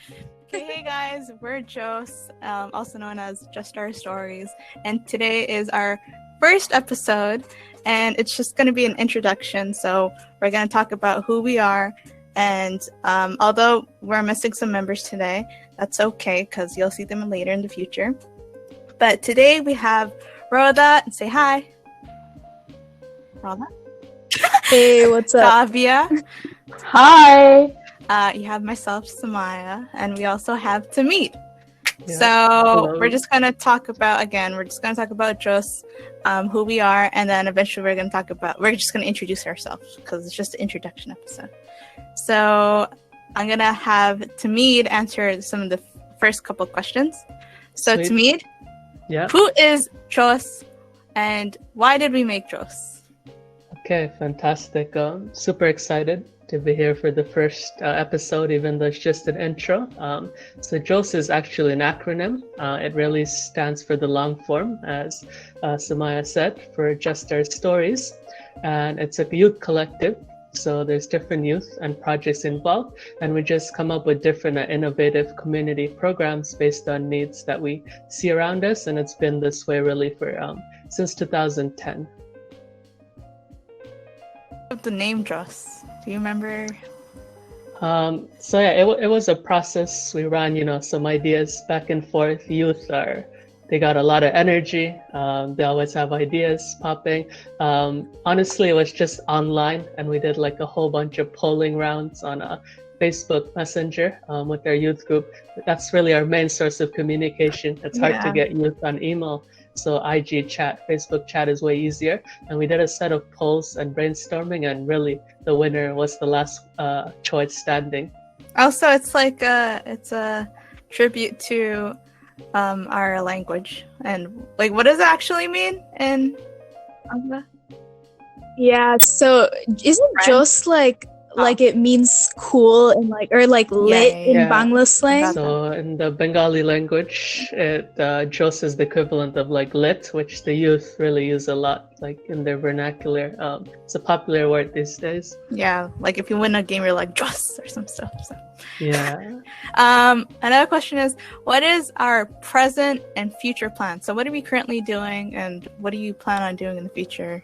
Okay, hey guys, we're Jos, also known as Just Our Stories, and today is our first episode, and it's just going to be an introduction. So we're going to talk about who we are, and although we're missing some members today, that's okay because you'll see them later in the future. But today we have Rhoda. Say hi. Rhoda. Hey, what's up? Davia. Hi. You have myself, Samaya, and we also have Tamid. Yeah. So Hello. we're just gonna talk about Jos, who we are, and then eventually we're just gonna introduce ourselves because it's just an introduction episode. So I'm gonna have Tamid answer some of the first couple questions. So Sweet. Tamid, Yeah. who is Jos, and why did we make Jos? Okay, fantastic. Super excited to be here for the first episode, even though it's just an intro. So JOS is actually an acronym. It really stands for the long form, as Samaya said, for Just Our Stories. And it's a youth collective. So there's different youth and projects involved. And we just come up with different innovative community programs based on needs that we see around us. And it's been this way really for since 2010. The name Jos. Do you remember? So yeah, it was a process. We ran, some ideas back and forth. They got a lot of energy. They always have ideas popping. Honestly, it was just online, and we did like a whole bunch of polling rounds on Facebook Messenger with our youth group. That's really our main source of communication. It's hard to get youth on email. So IG chat, Facebook chat is way easier. And we did a set of polls and brainstorming, and really the winner was the last choice standing. Also, it's like it's a tribute to our language. And like, what does it actually mean in Angla? Yeah, so isn't Jos like it means cool and lit in Bangla slang? So in the Bengali language, Jos is the equivalent of like lit, which the youth really use a lot, like in their vernacular. It's a popular word these days. Yeah, like if you win a game, you're like Jos or some stuff. So. Yeah. Another question is, what is our present and future plans? So what are we currently doing, and what do you plan on doing in the future?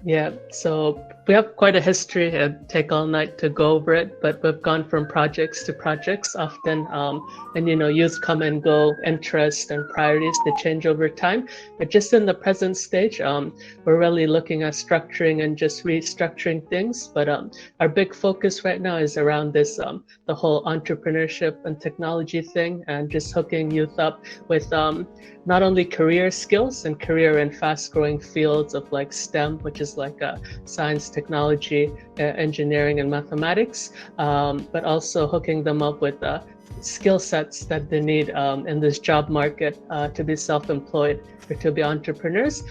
Yeah, so we have quite a history. It'd take all night to go over it, but we've gone from projects to projects often. And youth come and go, interests and priorities, they change over time. But just in the present stage, we're really looking at structuring and just restructuring things. But our big focus right now is around this, the whole entrepreneurship and technology thing, and just hooking youth up with not only career skills and career in fast-growing fields of like STEM, which is like science, technology, engineering, and mathematics, but also hooking them up with skill sets that they need in this job market to be self-employed or to be entrepreneurs.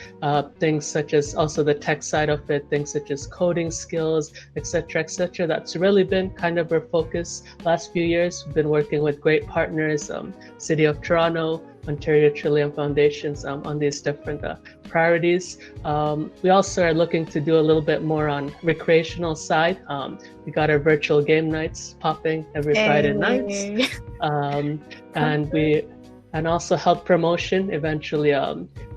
Things such as also the tech side of it, things such as coding skills, etc., etc. That's really been kind of our focus last few years. We've been working with great partners, City of Toronto, Ontario Trillium Foundations on these different priorities. We also are looking to do a little bit more on recreational side. We got our virtual game nights popping every Friday nights. And also health promotion. Eventually,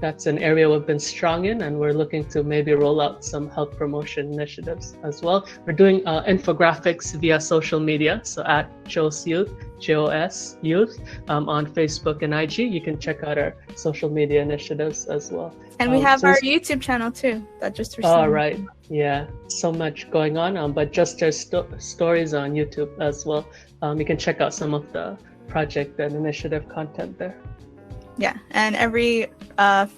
that's an area we've been strong in, and we're looking to maybe roll out some health promotion initiatives as well. We're doing infographics via social media, so at JOS Youth, JOS Youth, on Facebook and IG. You can check out our social media initiatives as well. And we have our YouTube channel too, that just recently. Oh, right. Yeah, so much going on, but Just Our Stories on YouTube as well. You can check out some of the project and initiative content there. Yeah, and every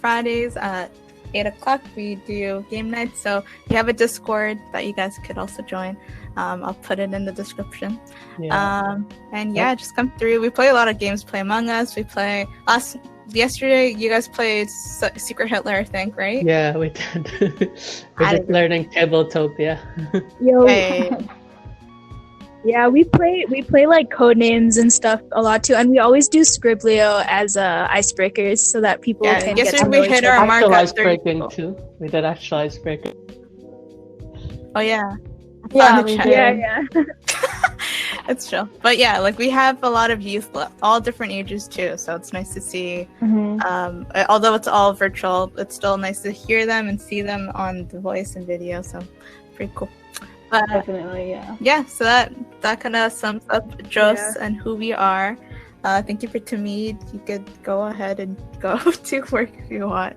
Fridays at 8 o'clock we do game nights. So if you have a Discord that you guys could also join, I'll put it in the description. Just come through. We play a lot of games. Play Among Us. We play yesterday. You guys played Secret Hitler, I think, right? Yeah, we did. We're just learning Tabletopia. Yo. Hey. Yeah, we play like code names and stuff a lot too, and we always do Scriblio as icebreakers so that people can get to know each other. Actual icebreaking too. We did actual icebreaking. Oh yeah. Yeah. It's chill. But yeah, like we have a lot of youth, all different ages too. So it's nice to see. Although it's all virtual, it's still nice to hear them and see them on the voice and video. So pretty cool. But, definitely, yeah. Yeah, so that kind of sums up Jos and who we are. Thank you for Tamid. You could go ahead and go to work if you want.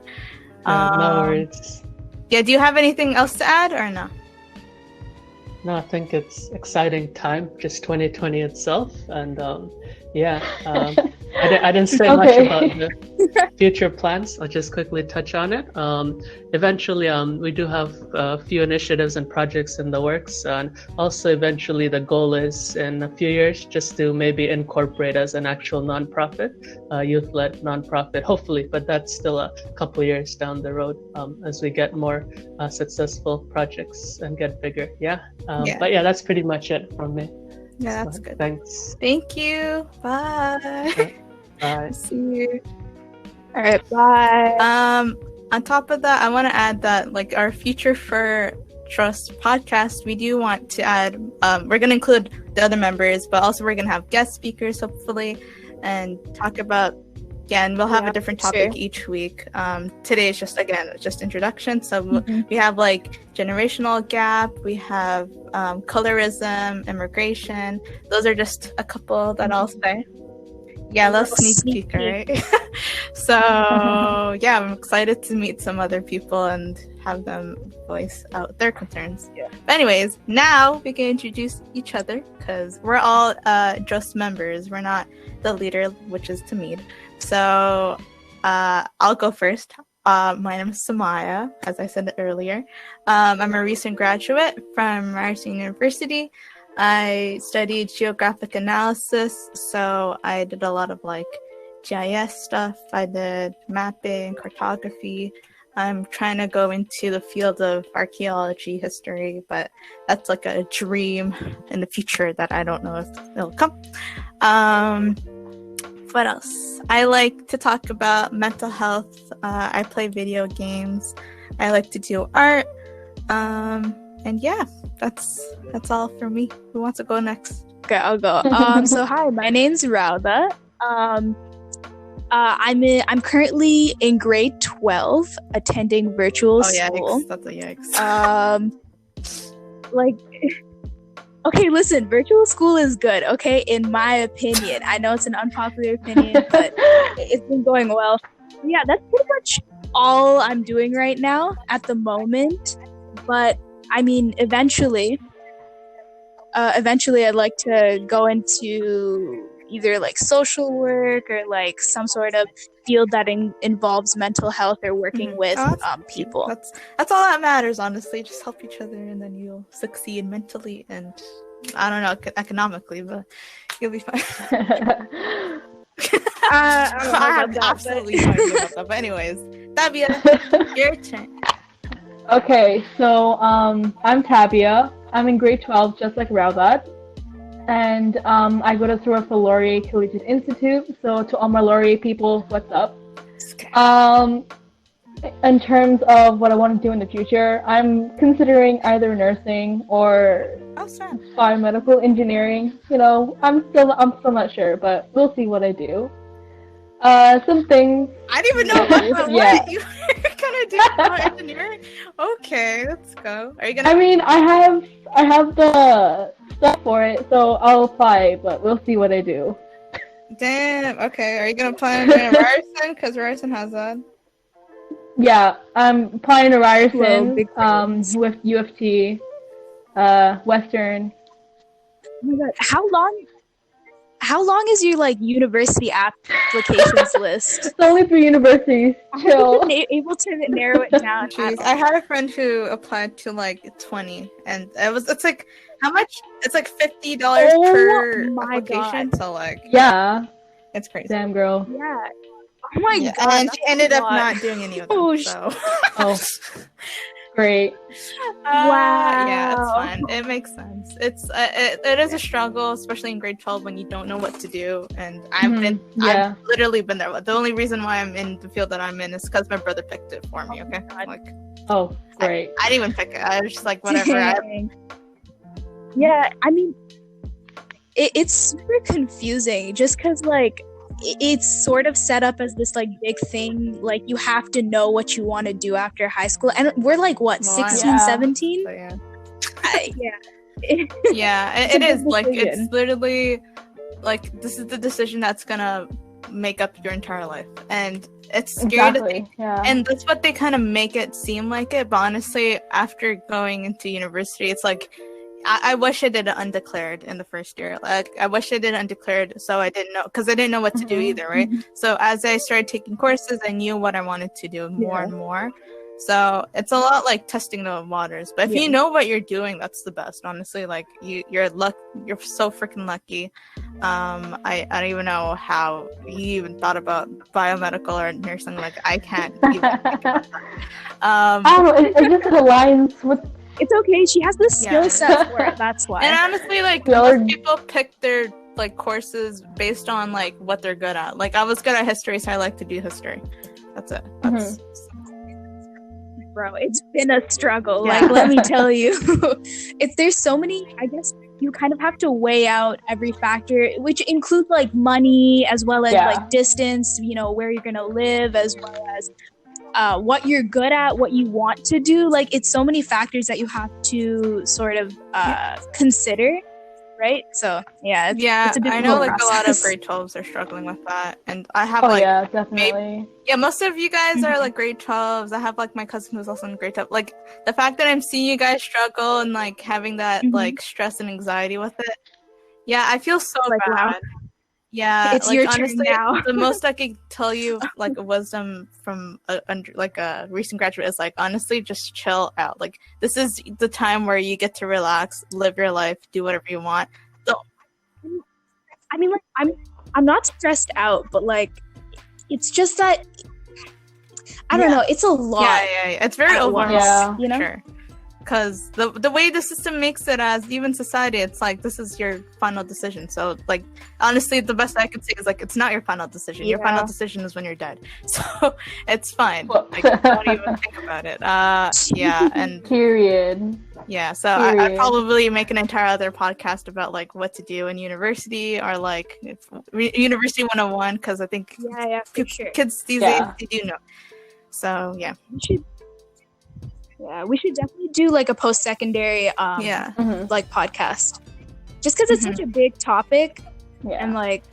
No worries. Yeah, do you have anything else to add or no? No, I think it's exciting time, just 2020 itself, and I didn't say much about the future plans. I'll just quickly touch on it. Eventually, we do have a few initiatives and projects in the works, and also eventually the goal is in a few years just to maybe incorporate as an actual nonprofit, youth-led nonprofit, hopefully, but that's still a couple years down the road as we get more successful projects and get bigger. But yeah, that's pretty much it from me. Yeah, that's good. Thanks. Thank you. Bye. Bye. See you. All right, bye. On top of that, I want to add that like our Future for Trust podcast, we do want to add, we're going to include the other members, but also we're going to have guest speakers hopefully and talk about, and we'll have a different topic each week. Today is just introduction. So we have like generational gap, we have colorism, immigration. Those are just a couple that I'll say. Yeah, let's sneak peek, right? So yeah, I'm excited to meet some other people and have them voice out their concerns. But anyways, now we can introduce each other because we're all just members. We're not the leader, which is Tamid. So I'll go first. My name is Samaya, as I said earlier. I'm a recent graduate from Ryerson University. I studied geographic analysis, so I did a lot of like GIS stuff. I did mapping, cartography. I'm trying to go into the field of archaeology, history, but that's like a dream in the future that I don't know if it'll come. What else? I like to talk about mental health. I play video games. I like to do art. And yeah, that's all for me. Who wants to go next? Okay, I'll go. So hi, my name's Rauda. I'm currently in grade 12, attending virtual school. Yikes. That's a yikes. Okay, listen, virtual school is good, okay, in my opinion. I know it's an unpopular opinion, but it's been going well. Yeah, that's pretty much all I'm doing right now at the moment. But, I mean, eventually I'd like to go into either, like, social work or, like, some sort of field that involves mental health or working with people. That's all that matters, honestly. Just help each other and then you'll succeed mentally and, I don't know, economically, but you'll be fine. I have absolutely no idea about that. But anyways, Tabia, your turn. Okay, so I'm Tabia. I'm in grade 12, just like Raudat. And I go to Thoreau Laurier Collegiate Institute. So to all my Laurier people, what's up? In terms of what I want to do in the future, I'm considering either nursing or biomedical engineering. You know, I'm still not sure, but we'll see what I do. Some things. I didn't even know what you were gonna do about engineering. Okay, let's go. Are you gonna? I mean, I have the stuff for it, so I'll apply, but we'll see what I do. Damn. Okay. Are you gonna apply in Ryerson? Because Ryerson has that. Yeah, I'm applying to Ryerson with U of T, Western. Oh my God, how long is your like university applications list? It's only 3 universities. Chill. Able to narrow it down. Jeez, I had a friend who applied to like 20, and it's like how much? It's like $50 per application. God. So like yeah, it's crazy. Damn girl. Yeah. Oh my God. And she ended up not doing any of them. Oh, great. Wow. Yeah, it's fine. It makes sense. It is a struggle, especially in grade 12 when you don't know what to do. And I've literally been there. The only reason why I'm in the field that I'm in is because my brother picked it for me. Okay. Oh, great. I didn't even pick it. I was just like, whatever. Yeah, I mean, it's super confusing just because like it's sort of set up as this like big thing, like you have to know what you want to do after high school, and we're like what, 16, 17? So, yeah. It is like it's literally like this is the decision that's gonna make up your entire life, and it's scary to think. And that's what they kind of make it seem like it, but honestly after going into university, it's like I wish I did it undeclared in the first year. Like I wish I did it undeclared, so I didn't know, because I didn't know what to do either, right? So as I started taking courses, I knew what I wanted to do more and more. So it's a lot like testing the waters. But if you know what you're doing, that's the best. Honestly, like you're so freaking lucky. I don't even know how you even thought about biomedical or nursing. Like I can't even think about that. I don't know. It just aligns with. It's okay. She has the skill set for it. That's why. And honestly, like most people pick their like courses based on like what they're good at. Like I was good at history, so I like to do history. That's it. That's Bro, it's been a struggle. Like let me tell you, there's so many. I guess you kind of have to weigh out every factor, which includes like money as well as like distance. You know, where you're gonna live, as well as what you're good at, what you want to do. Like it's so many factors that you have to sort of consider, right? So it's a I know like process. a lot of grade 12s are struggling with that, and I have definitely. Most of you guys are like grade 12s. I have like my cousin who's also in grade 12. Like the fact that I'm seeing you guys struggle and like having that like stress and anxiety with it, I feel so like, bad. wow. Yeah, it's like, your honestly, turn now. The most I could tell you, like a wisdom from a recent graduate, is like honestly, just chill out. Like this is the time where you get to relax, live your life, do whatever you want. So, I mean, like I'm not stressed out, but like it's just that I don't know. It's a lot. Yeah. It's very overwhelming. You know. Sure. Because the way the system makes it, as even society, it's like this is your final decision. So like honestly, the best I could say is like it's not your final decision. Your final decision is when you're dead. So it's fine. Like don't even think about it. And period. Yeah, so I'd probably make an entire other podcast about like what to do in university, or like University 101, because I think kids these days they do know. So we should definitely do like a post-secondary like podcast, just because it's such a big topic. And like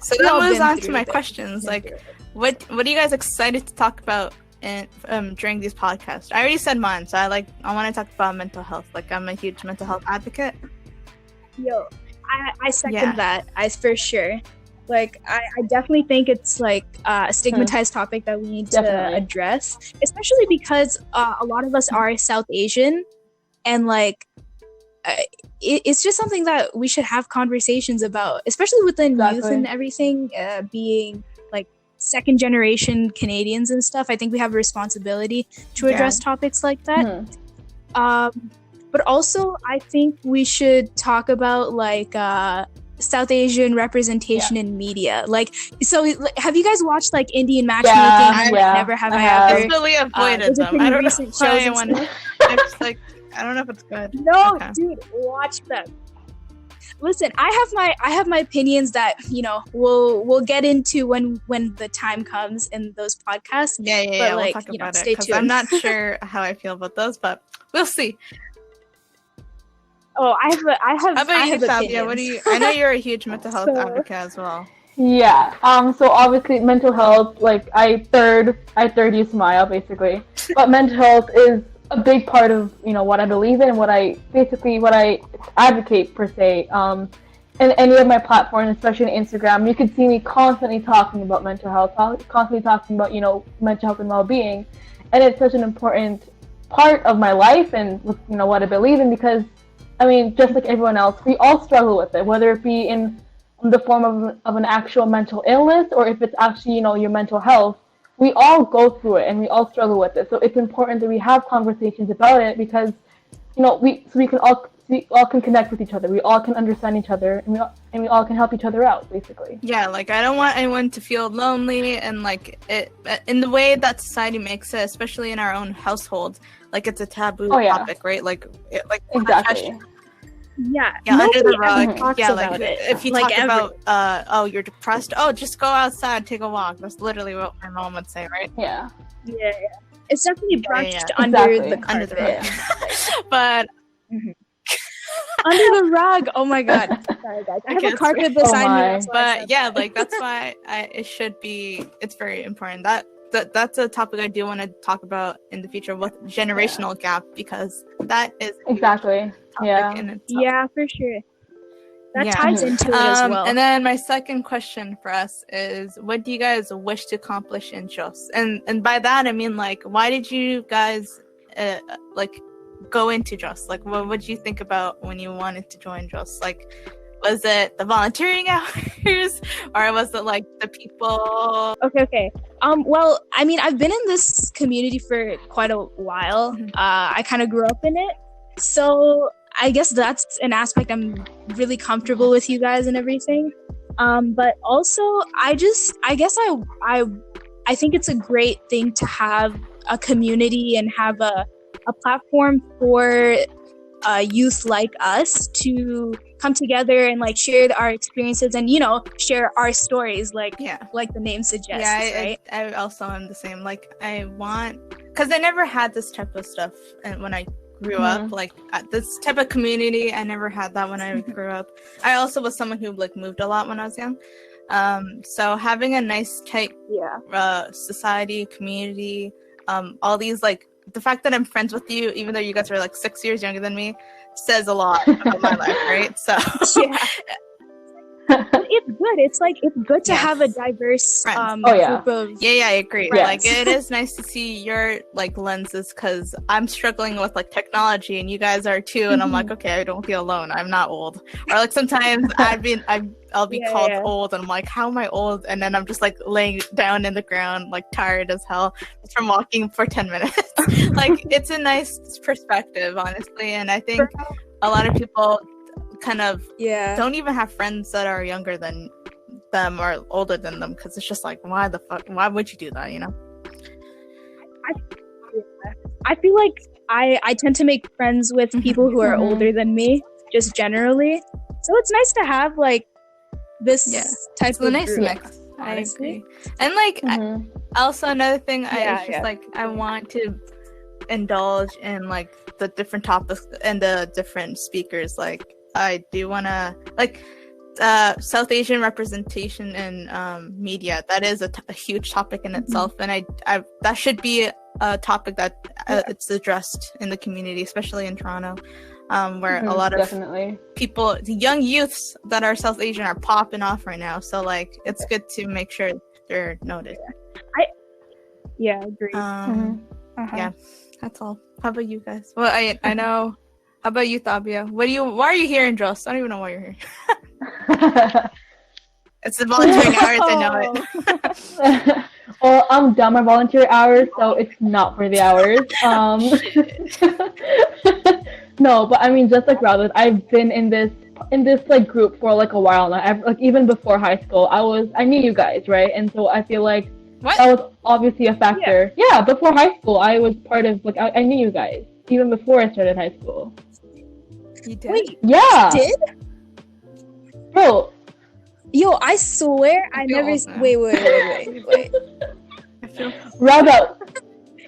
so that moves on to my questions. Like what are you guys excited to talk about during these podcasts? I already said mine, so I want to talk about mental health. Like I'm a huge mental health advocate. I second that. I for sure. Like, I definitely think it's, like, a stigmatized topic that we need to address, especially because a lot of us are South Asian, and, like, it's just something that we should have conversations about, especially within youth and everything, being, like, second-generation Canadians and stuff. I think we have a responsibility to address topics like that. But also, I think we should talk about, like, South Asian representation in media. Like, so have you guys watched like Indian matchmaking? Never have I ever. I totally avoided them. I don't know why I want to. I just like I don't know if it's good. No, dude, watch them. Listen, I have my opinions that we'll get into when the time comes in those podcasts. But like, we'll talk about it, stay tuned. I'm not sure how I feel about those, but we'll see. Oh, I have Sabia, what do you? I know you're a huge mental health advocate as well. Yeah. So obviously mental health, like I third you Smile basically, but mental health is a big part of what I believe in and what I advocate per se. In any of my platforms, especially on Instagram, you can see me constantly talking about mental health, constantly talking about mental health and well-being, and it's such an important part of my life and what I believe in, because I mean, just like everyone else, we all struggle with it, whether it be in the form of an actual mental illness, or if it's actually, your mental health. We all go through it and we all struggle with it. So it's important that we have conversations about it, because, we all can connect with each other. We all can understand each other, and we all can help each other out, basically. Yeah, like I don't want anyone to feel lonely, and like it in the way that society makes it, especially in our own household, like it's a taboo topic, right? Like exactly. Yeah, under the nobody ever rug. talks Yeah, like about it. if you Like, talk ever. about oh, you're depressed, oh, just go outside, take a walk. That's literally what my mom would say, right? Yeah. Yeah. It's definitely brushed yeah. under Exactly. the carpet. Under the rug. Yeah. But Under the rug. Oh my god. Sorry guys. I have a Okay, carpet Oh beside me. my. That's why I but said yeah, that. like that's why it should be. It's very important. That's a topic I do want to talk about in the future with generational gap, because that is a Exactly. topic Yeah. in itself. Yeah, for sure. That Yeah. ties into it as well. And then my second question for us is, what do you guys wish to accomplish in JOS? And by that I mean, like, why did you guys like go into JOS? Like, what did you think about when you wanted to join JOS? Like, was it the volunteering hours, or was it like the people? Okay. Well, I mean, I've been in this community for quite a while. I kind of grew up in it, so I guess that's an aspect I'm really comfortable with you guys and everything. But also, I guess I think it's a great thing to have a community and have a platform for youth like us to come together and like share our experiences and, you know, share our stories, like the name suggests. Right? I also am the same. Like, I want, because I never had this type of stuff, and when I grew up, like this type of community, I never had that when I grew up. I also was someone who like moved a lot when I was young. So having a nice tight society, community, all these, like, the fact that I'm friends with you, even though you guys are like 6 years younger than me, says a lot about my life, right? So yeah. It's good. It's good to have a diverse group of I agree. friends. Like, it is nice to see your like lenses, because I'm struggling with like technology and you guys are too, and I'm like, okay, I don't feel alone, I'm not old. Or like sometimes I'll be called old, and I'm like, how am I old? And then I'm just like laying down in the ground, like tired as hell from walking for 10 minutes. Like, it's a nice perspective, honestly, and I think a lot of people kind of don't even have friends that are younger than them or older than them, because it's just like, why would you do that, you know? I feel like I tend to make friends with people who are older than me, just generally, so it's nice to have like this type of nice group, mix. honestly. I agree. And like also another thing, like, I want to indulge in like the different topics and the different speakers. Like, I do want to, like, South Asian representation in media. That is a huge topic in itself, and I that should be a topic that it's addressed in the community, especially in Toronto, where a lot of people, the young youths that are South Asian, are popping off right now. So like, it's good to make sure they're noted. I agree. Yeah, that's all. How about you guys? Well, I know. How about you, Thabia? Why are you here in JOS? I don't even know why you're here. It's the volunteering hours, I know it. Well, I'm done my volunteer hours, so it's not for the hours. No, but I mean, just like Robert, I've been in this like group for like a while now. Like, even before high school, I knew you guys, right? And so I feel like that was obviously a factor. Yeah, before high school, I was part of, like, I knew you guys even before I started high school. You did? Wait, yeah. You did? Bro. Yo, I swear I never. Wait. Rada.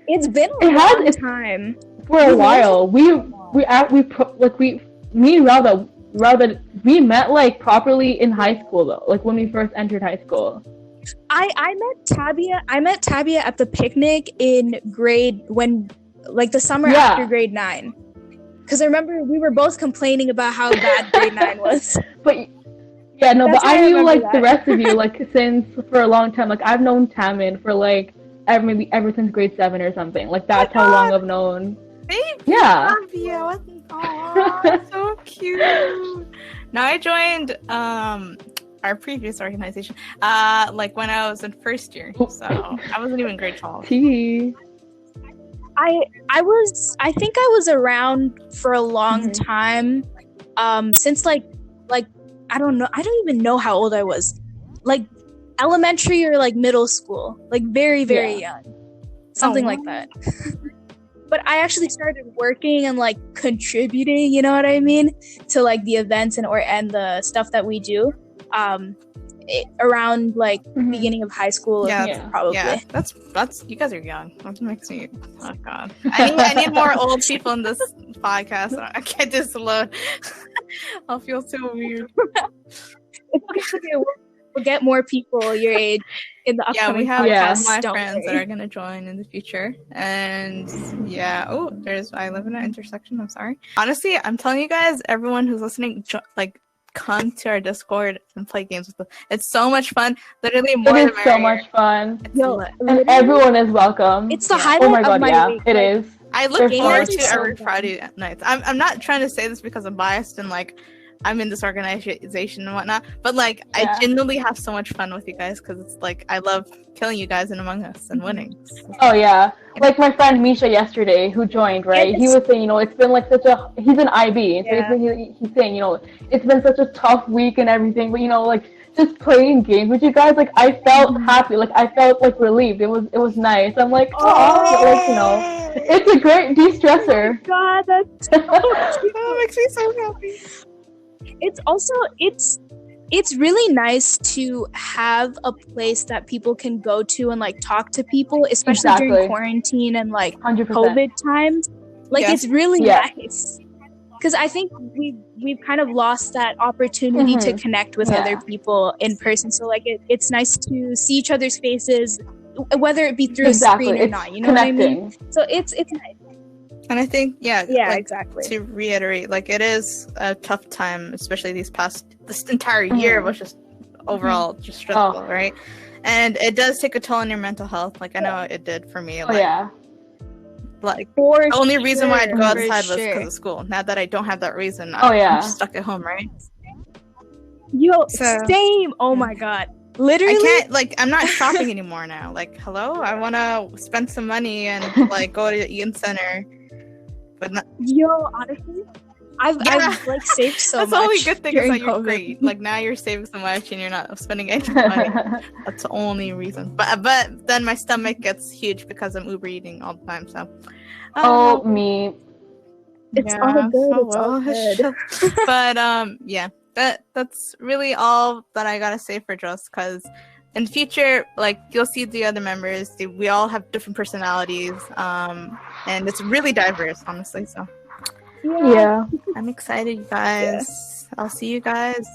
It's been a long time. For a while. Me and Rada, we met like properly in high school though. Like when we first entered high school. I met Tabia at the picnic in the summer after grade 9. Because I remember we were both complaining about how bad grade 9 was. But I knew like the rest of you like since for a long time. Like I've known Tamin for like maybe ever since grade 7 or something. Like that's how long I've known. Baby, yeah. So cute. Now I joined our previous organization like when I was in first year, so I wasn't even grade 12. I think I was around for a long time, since like I don't even know how old I was, like elementary or like middle school, like very young, something like that. but I actually started working and like contributing, you know what I mean, to like the events and the stuff that we do around like beginning of high school. Probably. Yeah, that's you guys are young. That makes me, oh god, I need more old people in this podcast. I can't just alone. I'll feel so weird. It's okay. We'll get more people your age in the upcoming podcast. Yeah, we have my Don't friends worry. that are gonna join in the future, and yeah. Oh, I live in an intersection. I'm sorry. Honestly, I'm telling you guys, everyone who's listening, come to our Discord and play games with us. It's so much fun. Literally, more it is so much fun. And everyone is welcome. It's the highlight of my week. It is. I look forward to every Friday nights. I'm not trying to say this because I'm biased and like I'm in this organization and whatnot, but like I genuinely have so much fun with you guys because it's like I love killing you guys in Among Us and winning. Oh yeah, like my friend Misha yesterday who joined, right? He was saying, it's been like he's an IB, so he's saying, it's been such a tough week and everything, but like just playing games with you guys, like I felt happy, like I felt like relieved. It was nice. I'm like, it's a great de-stressor. Oh God, that's so that makes me so happy. It's really nice to have a place that people can go to and like talk to people, especially during quarantine and like 100%. COVID times. Like it's really nice because I think we've kind of lost that opportunity to connect with other people in person. So like it's nice to see each other's faces, whether it be through a screen or not. You know what I mean? So it's nice. And I think, exactly. To reiterate, like it is a tough time, especially this entire year was just overall just stressful, right? And it does take a toll on your mental health. Like I know it did for me. Like, like the only reason why I'd go outside was because of school. Now that I don't have that reason, I'm just stuck at home, right? Same. Oh my God. Literally, I can't, I'm not shopping anymore now. Like, hello? I want to spend some money and like go to Eaton Center. But honestly, I've like saved so much. That's the only good thing is that you're COVID. great. Like now you're saving so much and you're not spending any money. That's the only reason. But then my stomach gets huge because I'm Uber eating all the time. So. Me. It's all good. It's all good. But that's really all that I gotta say for Joss, because in the future, like you'll see the other members, we all have different personalities, and it's really diverse, honestly. So I'm excited, you guys. I'll see you guys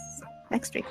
next week.